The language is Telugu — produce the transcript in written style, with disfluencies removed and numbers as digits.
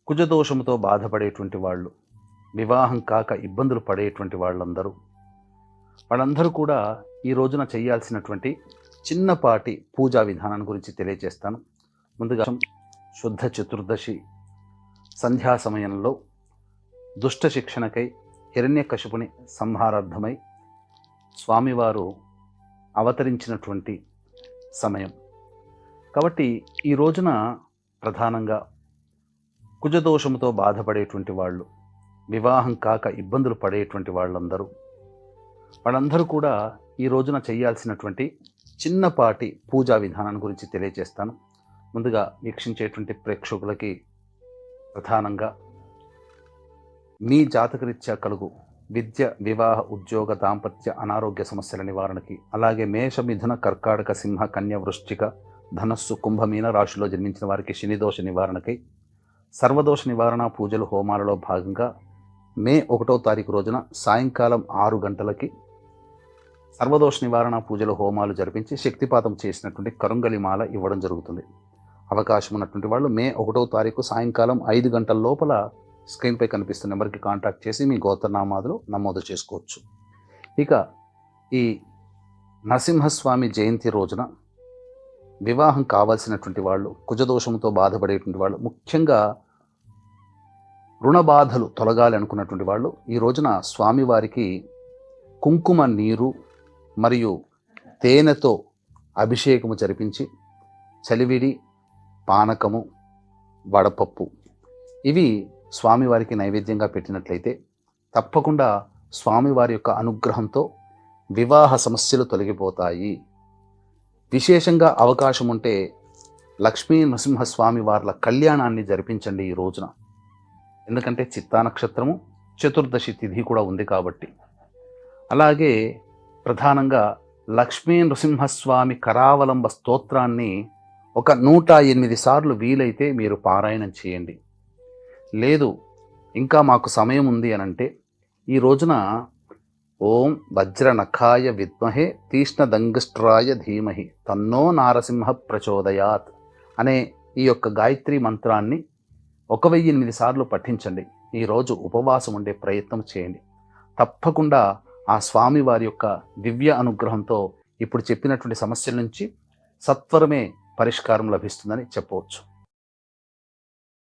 కుజదోషముతో బాధపడేటువంటి వాళ్ళు, వివాహం కాక ఇబ్బందులు పడేటువంటి వాళ్ళందరూ కూడా ఈ రోజున చేయాల్సినటువంటి చిన్నపాటి పూజా విధానం గురించి తెలియజేస్తాను. ముందుగా శుద్ధ చతుర్దశి సంధ్యా సమయంలో దుష్ట శిక్షణకై హిరణ్యకశిపుని సంహారార్థమై స్వామివారు అవతరించినటువంటి సమయం కాబట్టి ఈ రోజున ప్రధానంగా కుజదోషముతో బాధపడేటువంటి వాళ్ళు, వివాహం కాక ఇబ్బందులు పడేటువంటి వాళ్ళందరూ కూడా ఈ రోజున చేయాల్సినటువంటి చిన్నపాటి పూజా విధానం గురించి తెలియజేస్తాను. ముందుగా వీక్షించేటువంటి ప్రేక్షకులకి ప్రధానంగా మీ జాతకరీత్యా కలుగు విద్య, వివాహ, ఉద్యోగ, దాంపత్య, అనారోగ్య సమస్యల నివారణకి, అలాగే మేష, మిథున, కర్కాటక, సింహ, కన్య, వృశ్చిక, ధనస్సు, కుంభ, మీన రాశిలో జన్మించిన వారికి శనిదోష నివారణకై సర్వదోష నివారణ పూజలు హోమాలలో భాగంగా మే 1వ తారీఖు రోజున సాయంకాలం 6 గంటలకి సర్వదోష నివారణ పూజలు హోమాలు జరిపించి శక్తిపాతం చేసినటువంటి కరుంగలిమాల ఇవ్వడం జరుగుతుంది. అవకాశం ఉన్నటువంటి వాళ్ళు మే 1వ తారీఖు సాయంకాలం 5 గంటల లోపల స్క్రీన్పై కనిపిస్తున్న నెంబర్కి కాంటాక్ట్ చేసి మీ గోత్రనామాదులు నమోదు చేసుకోవచ్చు. ఇక ఈ నరసింహస్వామి జయంతి రోజున వివాహం కావాల్సినటువంటి వాళ్ళు, కుజదోషంతో బాధపడేటువంటి వాళ్ళు, ముఖ్యంగా రుణ బాధలు తొలగాలి అనుకున్నటువంటి వాళ్ళు ఈ రోజున స్వామివారికి కుంకుమ నీరు మరియు తేనెతో అభిషేకము జరిపించి చలివిడి, పానకము, వడపప్పు ఇవి స్వామివారికి నైవేద్యంగా పెట్టినట్లయితే తప్పకుండా స్వామివారి యొక్క అనుగ్రహంతో వివాహ సమస్యలు తొలగిపోతాయి. విశేషంగా అవకాశం ఉంటే లక్ష్మీ నరసింహస్వామి వార్ల కళ్యాణాన్ని జరిపించండి ఈ రోజున. ఎందుకంటే చిత్తా నక్షత్రము, చతుర్దశి తిథి కూడా ఉంది కాబట్టి. అలాగే ప్రధానంగా లక్ష్మీ నరసింహస్వామి కరావలంబ స్తోత్రాన్ని ఒక 108 సార్లు వీలైతే మీరు పారాయణం చేయండి. లేదు ఇంకా మాకు సమయం ఉంది అనంటే ఈ రోజున ఓం వజ్రనఖాయ విద్మహే తీష్ణదంగస్ట్రాయ ధీమహి తన్నో నారసింహ ప్రచోదయాత్ అనే ఈ యొక్క గాయత్రి మంత్రాన్ని 1008 సార్లు పఠించండి. ఈరోజు ఉపవాసం ఉండే ప్రయత్నం చేయండి. తప్పకుండా ఆ స్వామివారి యొక్క దివ్య అనుగ్రహంతో ఇప్పుడు చెప్పినటువంటి సమస్యల నుంచి సత్వరమే పరిష్కారం లభిస్తుందని చెప్పవచ్చు.